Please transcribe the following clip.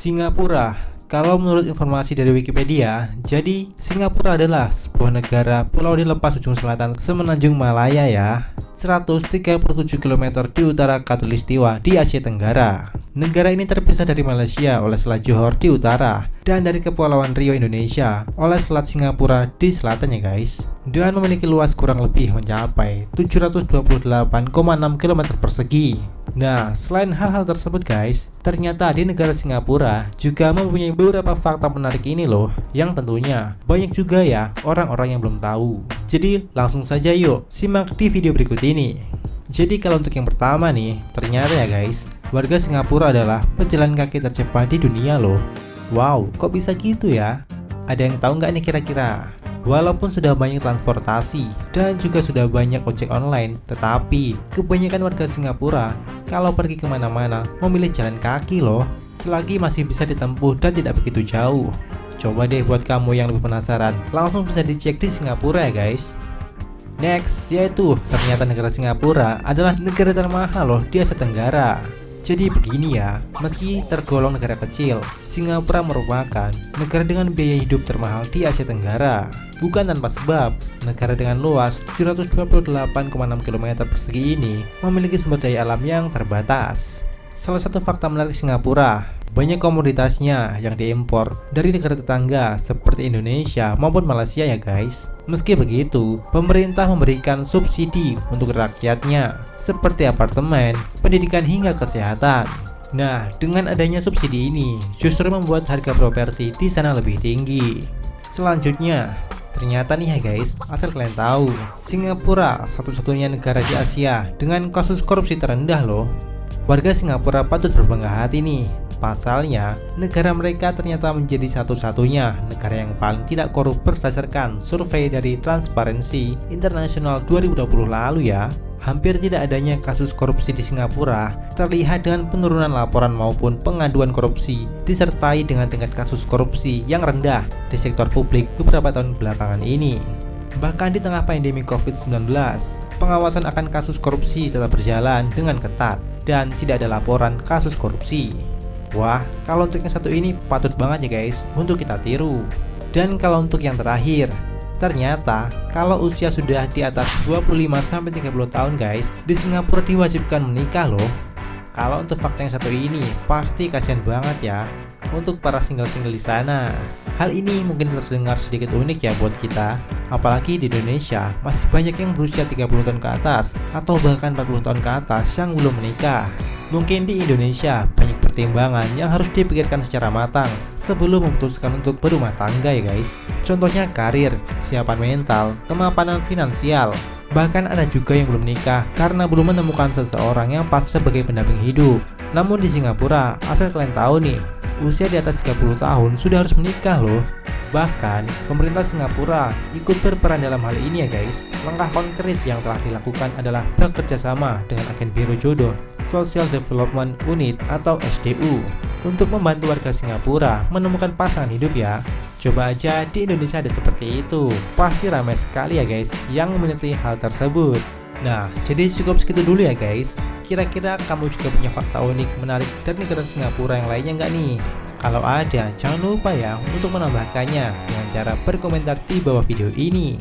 Singapura. Kalau menurut informasi dari Wikipedia, jadi Singapura adalah sebuah negara pulau di lepas ujung selatan Semenanjung Malaya ya, 137 km di utara Khatulistiwa di Asia Tenggara. Negara ini terpisah dari Malaysia oleh Selat Johor di utara dan dari Kepulauan Riau Indonesia oleh Selat Singapura di selatan ya guys, dan memiliki luas kurang lebih mencapai 728,6 km persegi. Nah, selain hal-hal tersebut guys, ternyata di negara Singapura juga mempunyai beberapa fakta menarik ini loh, yang tentunya banyak juga ya orang-orang yang belum tahu. Jadi langsung saja yuk simak di video berikut ini. Jadi kalau untuk yang pertama nih, ternyata ya guys, warga Singapura adalah pejalan kaki tercepat di dunia loh. Wow, kok bisa gitu ya? Ada yang tahu nggak nih kira-kira? Walaupun sudah banyak transportasi dan juga sudah banyak ojek online, tetapi kebanyakan warga Singapura kalau pergi kemana-mana memilih jalan kaki loh, selagi masih bisa ditempuh dan tidak begitu jauh. Coba deh buat kamu yang lebih penasaran, langsung bisa dicek di Singapura ya guys. Next, yaitu ternyata negara Singapura adalah negara termahal loh di Asia Tenggara. Jadi begini ya, meski tergolong negara kecil, Singapura merupakan negara dengan biaya hidup termahal di Asia Tenggara. Bukan tanpa sebab, negara dengan luas 728,6 km persegi ini memiliki sumber daya alam yang terbatas. Salah satu fakta menarik Singapura, banyak komoditasnya yang diimpor dari negara tetangga seperti Indonesia maupun Malaysia ya guys. Meski begitu, pemerintah memberikan subsidi untuk rakyatnya seperti apartemen, pendidikan hingga kesehatan. Nah, dengan adanya subsidi ini justru membuat harga properti di sana lebih tinggi. Selanjutnya, ternyata nih ya guys, asal kalian tahu, Singapura satu-satunya negara di Asia dengan kasus korupsi terendah loh. Warga Singapura patut berbangga hati nih. Pasalnya, negara mereka ternyata menjadi satu-satunya negara yang paling tidak korup berdasarkan survei dari Transparency International 2020 lalu ya. Hampir tidak adanya kasus korupsi di Singapura terlihat dengan penurunan laporan maupun pengaduan korupsi, disertai dengan tingkat kasus korupsi yang rendah di sektor publik beberapa tahun belakangan ini. Bahkan di tengah pandemi COVID-19, pengawasan akan kasus korupsi tetap berjalan dengan ketat dan tidak ada laporan kasus korupsi. Wah, kalau untuk yang satu ini patut banget ya guys untuk kita tiru. Dan kalau untuk yang terakhir, ternyata kalau usia sudah di atas 25-30 tahun guys, di Singapura diwajibkan menikah loh. Kalau untuk fakta yang satu ini, pasti kasihan banget ya untuk para single-single di sana. Hal ini mungkin terdengar sedikit unik ya buat kita, apalagi di Indonesia masih banyak yang berusia 30 tahun ke atas atau bahkan 40 tahun ke atas yang belum menikah. Mungkin di Indonesia banyak pertimbangan yang harus dipikirkan secara matang sebelum memutuskan untuk berumah tangga ya guys. Contohnya karir, kesiapan mental, kemapanan finansial. Bahkan ada juga yang belum nikah karena belum menemukan seseorang yang pas sebagai pendamping hidup. Namun di Singapura, asal kalian tahu nih, usia di atas 30 tahun sudah harus menikah loh. Bahkan, pemerintah Singapura ikut berperan dalam hal ini ya guys. Langkah konkret yang telah dilakukan adalah bekerja sama dengan agen Biro Jodoh Social Development Unit atau SDU untuk membantu warga Singapura menemukan pasangan hidup ya. Coba aja di Indonesia ada seperti itu. Pasti ramai sekali ya guys yang meminati hal tersebut. Nah, jadi cukup segitu dulu ya guys. Kira-kira kamu juga punya fakta unik menarik dari negara Singapura yang lainnya nggak nih? Kalau ada, jangan lupa ya untuk menambahkannya dengan cara berkomentar di bawah video ini.